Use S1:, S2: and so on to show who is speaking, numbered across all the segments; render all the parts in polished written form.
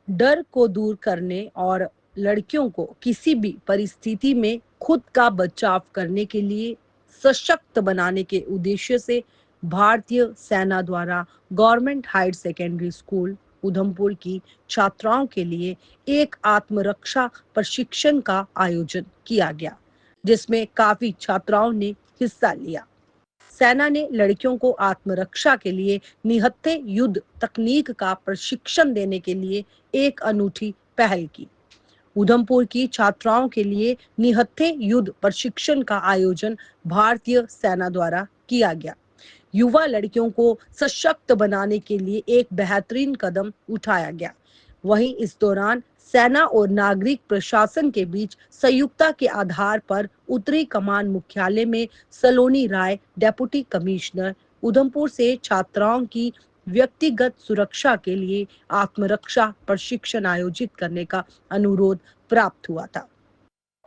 S1: डर को दूर करने और लड़कियों को किसी भी परिस्थिति में खुद का बचाव करने के लिए सशक्त बनाने के उद्देश्य से भारतीय सेना द्वारा government higher secondary school Udhampur की छात्राओं के लिए एक आत्मरक्षा प्रशिक्षण का आयोजन किया गया, जिसमें काफी छात्राओं ने हिस्सा लिया। सेना ने लड़कियों को आत्मरक्षा के लिए निहत्थे युद्ध तकनीक का प्रशिक्षण देने के लिए एक अनूठी पहल की। उधमपुर की छात्राओं के लिए निहत्थे युद्ध प्रशिक्षण का आयोजन भारतीय सेना द्वारा किया गया। युवा लड़कियों को सशक्त बनाने के लिए एक बेहतरीन कदम उठाया गया। वहीं इस दौरान सेना और नागरिक प्रशासन के बीच संयुक्ता के आधार पर उत्तरी कमान मुख्यालय में सलोनी राय, डेप्यूटी कमिश्नर उधमपुर से छात्राओं की व्यक्तिगत सुरक्षा के लिए आत्मरक्षा प्रशिक्षण आयोजित करने का अनुरोध प्राप्त हुआ था।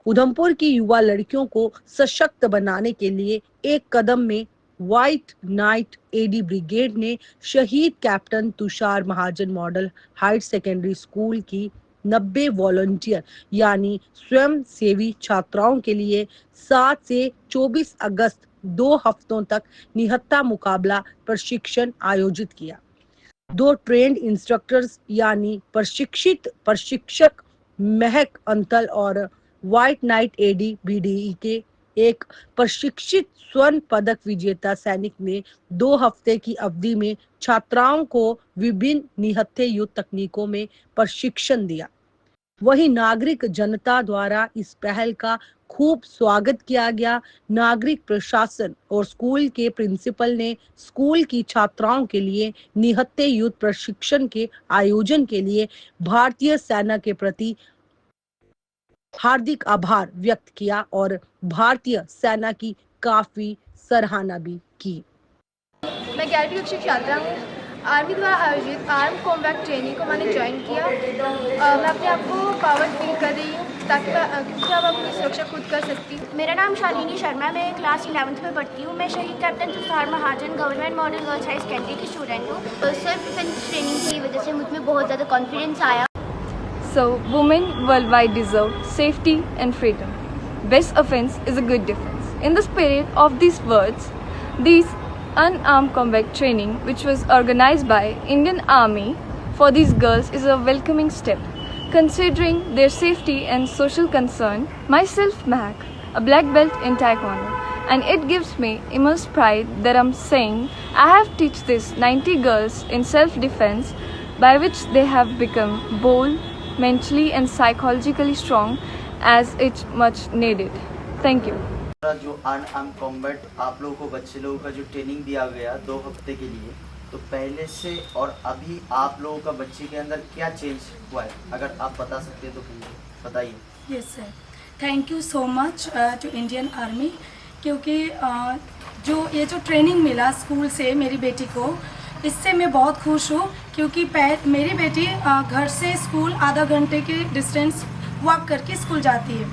S1: उधमपुर की युवा लड़कियों को सशक्त बनाने के लिए एक कदम में व्हाइट नाइट एडी ब्रिगेड ने शहीद कैप्टन तुषार महाजन मॉडल हायर सेकेंडरी स्कूल की 90 वॉलंटियर यानी स्वयं सेवी छात्राओं के लिए 7 से 24 अगस्त 2 हफ्तों तक निहत्था मुकाबला प्रशिक्षण आयोजित किया। 2 ट्रेंड इंस्ट्रक्टर्स यानी प्रशिक्षित प्रशिक्षक महक अंतल और व्हाइट नाइट एडी बीडीई के एक प्रशिक्षित स्वर्ण पदक विजेता सैनिक ने 2 हफ्ते की अवधि में छात्राओं को विभिन्न निहत्थे युद्ध तकनीकों में प्रशिक्षण दिया। वहीं नागरिक जनता द्वारा इस पहल का खूब स्वागत किया गया। नागरिक प्रशासन और स्कूल के प्रिंसिपल ने स्कूल की छात्राओं के लिए निहत्थे युद्ध प्रशिक्षण के आयोजन के लिए भारतीय सेना के प्रति हार्दिक आभार व्यक्त किया और भारतीय सेना की काफी सराहना भी की।
S2: मैं 11वीं कक्षा की छात्रा हूँ। आर्मी द्वारा आयोजित आर्म कॉम्बैट ट्रेनिंग को मैंने ज्वाइन किया। मैं अपने आप को पावर फील कर रही हूँ ताकि क्योंकि अब अपनी सुरक्षा खुद कर सकती हूँ।
S3: मेरा नाम शालिनी शर्मा है। मैं क्लास 11th में पढ़ती हूँ। मैं शहीद captain Tushar Mahajan government model girls high secondary की स्टूडेंट हूँ। सेल्फ डिफेंस ट्रेनिंग की वजह से मुझ में बहुत ज़्यादा कॉन्फिडेंस आया।
S4: So, women worldwide deserve safety and freedom. Best offense is a good defense. In the spirit of these words, these unarmed combat training, which was organized by Indian Army for these girls, is a welcoming step. Considering their safety and social concern, myself Mahak, a black belt in Taekwondo, and it gives me immense pride that I'm saying I have taught these 90 girls in self-defense, by which they have become bold, mentally and psychologically strong as it's much needed. Thank you.
S5: जो unarmoured combat आप लोगों को बच्चे लोगों का जो training दिया गया 2 हफ्ते के लिए, तो पहले से और अभी आप लोगों का बच्चे के अंदर क्या चेंज हुआ है, अगर आप बता सकते हैं तो प्लीज बताइए।
S6: Yes sir, thank you so much to Indian army, क्योंकि ये जो ट्रेनिंग मिला स्कूल से मेरी बेटी को, इससे मैं बहुत खुश हूँ। क्योंकि मेरी बेटी घर से स्कूल आधा घंटे के डिस्टेंस वॉक करके स्कूल जाती है,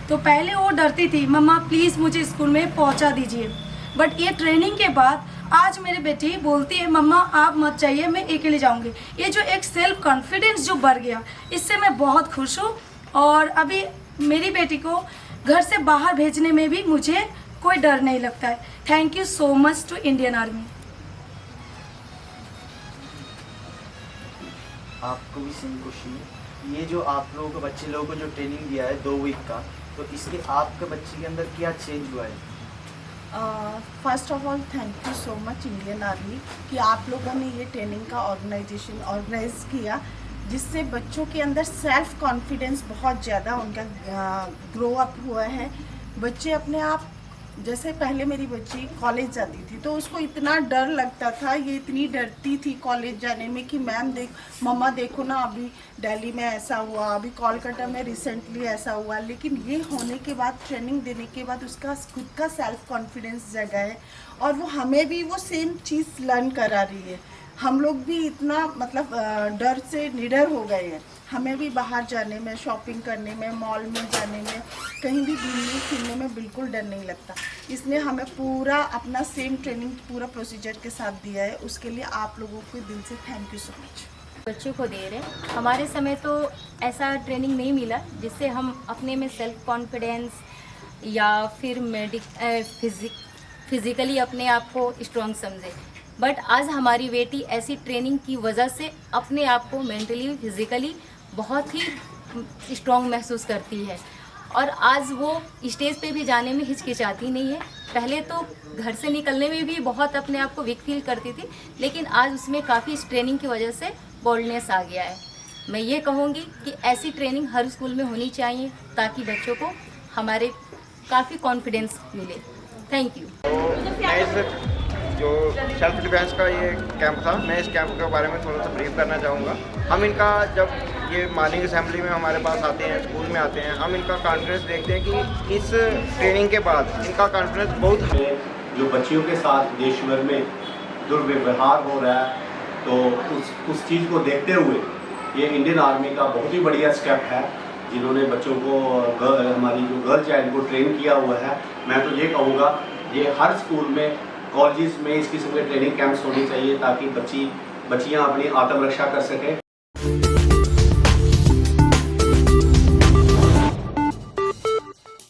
S6: तो पहले वो डरती थी, मम्मा प्लीज़ मुझे स्कूल में पहुँचा दीजिए। बट ये ट्रेनिंग के बाद आज मेरी बेटी बोलती है, मम्मा आप मत जाइए, मैं अकेले जाऊँगी। ये जो एक सेल्फ कॉन्फिडेंस जो बढ़ गया, इससे मैं बहुत खुश हूँ। और अभी मेरी बेटी को घर से बाहर भेजने में भी मुझे कोई डर नहीं लगता है। Thank you so much to Indian army.
S5: आपको भी सेम क्वेश्चन है। ये जो आप लोगों को बच्चे लोगों को जो ट्रेनिंग दिया है 2 वीक का, तो इसके आपके बच्चे के अंदर क्या चेंज हुआ है?
S7: First of all thank you so much Indian army कि आप लोगों ने ये ट्रेनिंग का ऑर्गेनाइज किया, जिससे बच्चों के अंदर सेल्फ कॉन्फिडेंस बहुत ज़्यादा उनका ग्रो अप हुआ है। बच्चे अपने आप, जैसे पहले मेरी बच्ची कॉलेज जाती थी तो उसको इतना डर लगता था, ये इतनी डरती थी कॉलेज जाने में कि मैम मम्मा देखो ना, अभी दिल्ली में ऐसा हुआ, अभी कोलकाता में रिसेंटली ऐसा हुआ। लेकिन ये होने के बाद, ट्रेनिंग देने के बाद उसका खुद का सेल्फ कॉन्फिडेंस जगा है और वो हमें भी वो सेम चीज़ लर्न करा रही है। हम लोग भी इतना मतलब डर से निडर हो गए हैं। हमें भी बाहर जाने में, शॉपिंग करने में, मॉल में जाने में, कहीं भी घूमने फिरने में बिल्कुल डर नहीं लगता। इसने हमें पूरा अपना सेम ट्रेनिंग पूरा प्रोसीजर के साथ दिया है। उसके लिए आप लोगों को दिल से थैंक यू सो मच।
S8: बच्चों को दे रहे हैं। हमारे समय तो ऐसा ट्रेनिंग नहीं मिला जिससे हम अपने में सेल्फ कॉन्फिडेंस या फिर फिज़िकली अपने आप को स्ट्रॉन्ग समझे। बट आज हमारी बेटी ऐसी ट्रेनिंग की वजह से अपने आप को मेंटली फिज़िकली बहुत ही स्ट्रॉन्ग महसूस करती है और आज वो स्टेज पे भी जाने में हिचकिचाती नहीं है। पहले तो घर से निकलने में भी बहुत अपने आप को वीक फील करती थी, लेकिन आज उसमें काफ़ी इस ट्रेनिंग की वजह से बोल्डनेस आ गया है। मैं ये कहूँगी कि ऐसी ट्रेनिंग हर स्कूल में होनी चाहिए ताकि बच्चों को हमारे काफ़ी कॉन्फिडेंस मिले। Thank you.
S9: जो सेल्फ डिफेंस का ये कैंप था, मैं इस कैंप के बारे में थोड़ा सा ब्रीफ करना चाहूँगा। हम इनका जब ये मॉर्निंग असेंबली में हमारे पास आते हैं, स्कूल में आते हैं, हम इनका कॉन्फिडेंस देखते हैं कि इस ट्रेनिंग के बाद इनका कॉन्फिडेंस बहुत है।
S10: जो बच्चियों के साथ देश भर में दुर्व्यवहार हो रहा है, तो उस चीज़ को देखते हुए ये इंडियन आर्मी का बहुत ही बढ़िया स्टेप है, जिन्होंने बच्चों को हमारी जो गर्ल चाइल्ड को ट्रेन किया हुआ है। मैं तो ये कहूँगा ये हर स्कूल में, कॉलेजेस में इस किस्म के ट्रेनिंग कैंप्स होने चाहिए ताकि बच्चियाँ अपनी आत्मरक्षा कर सकें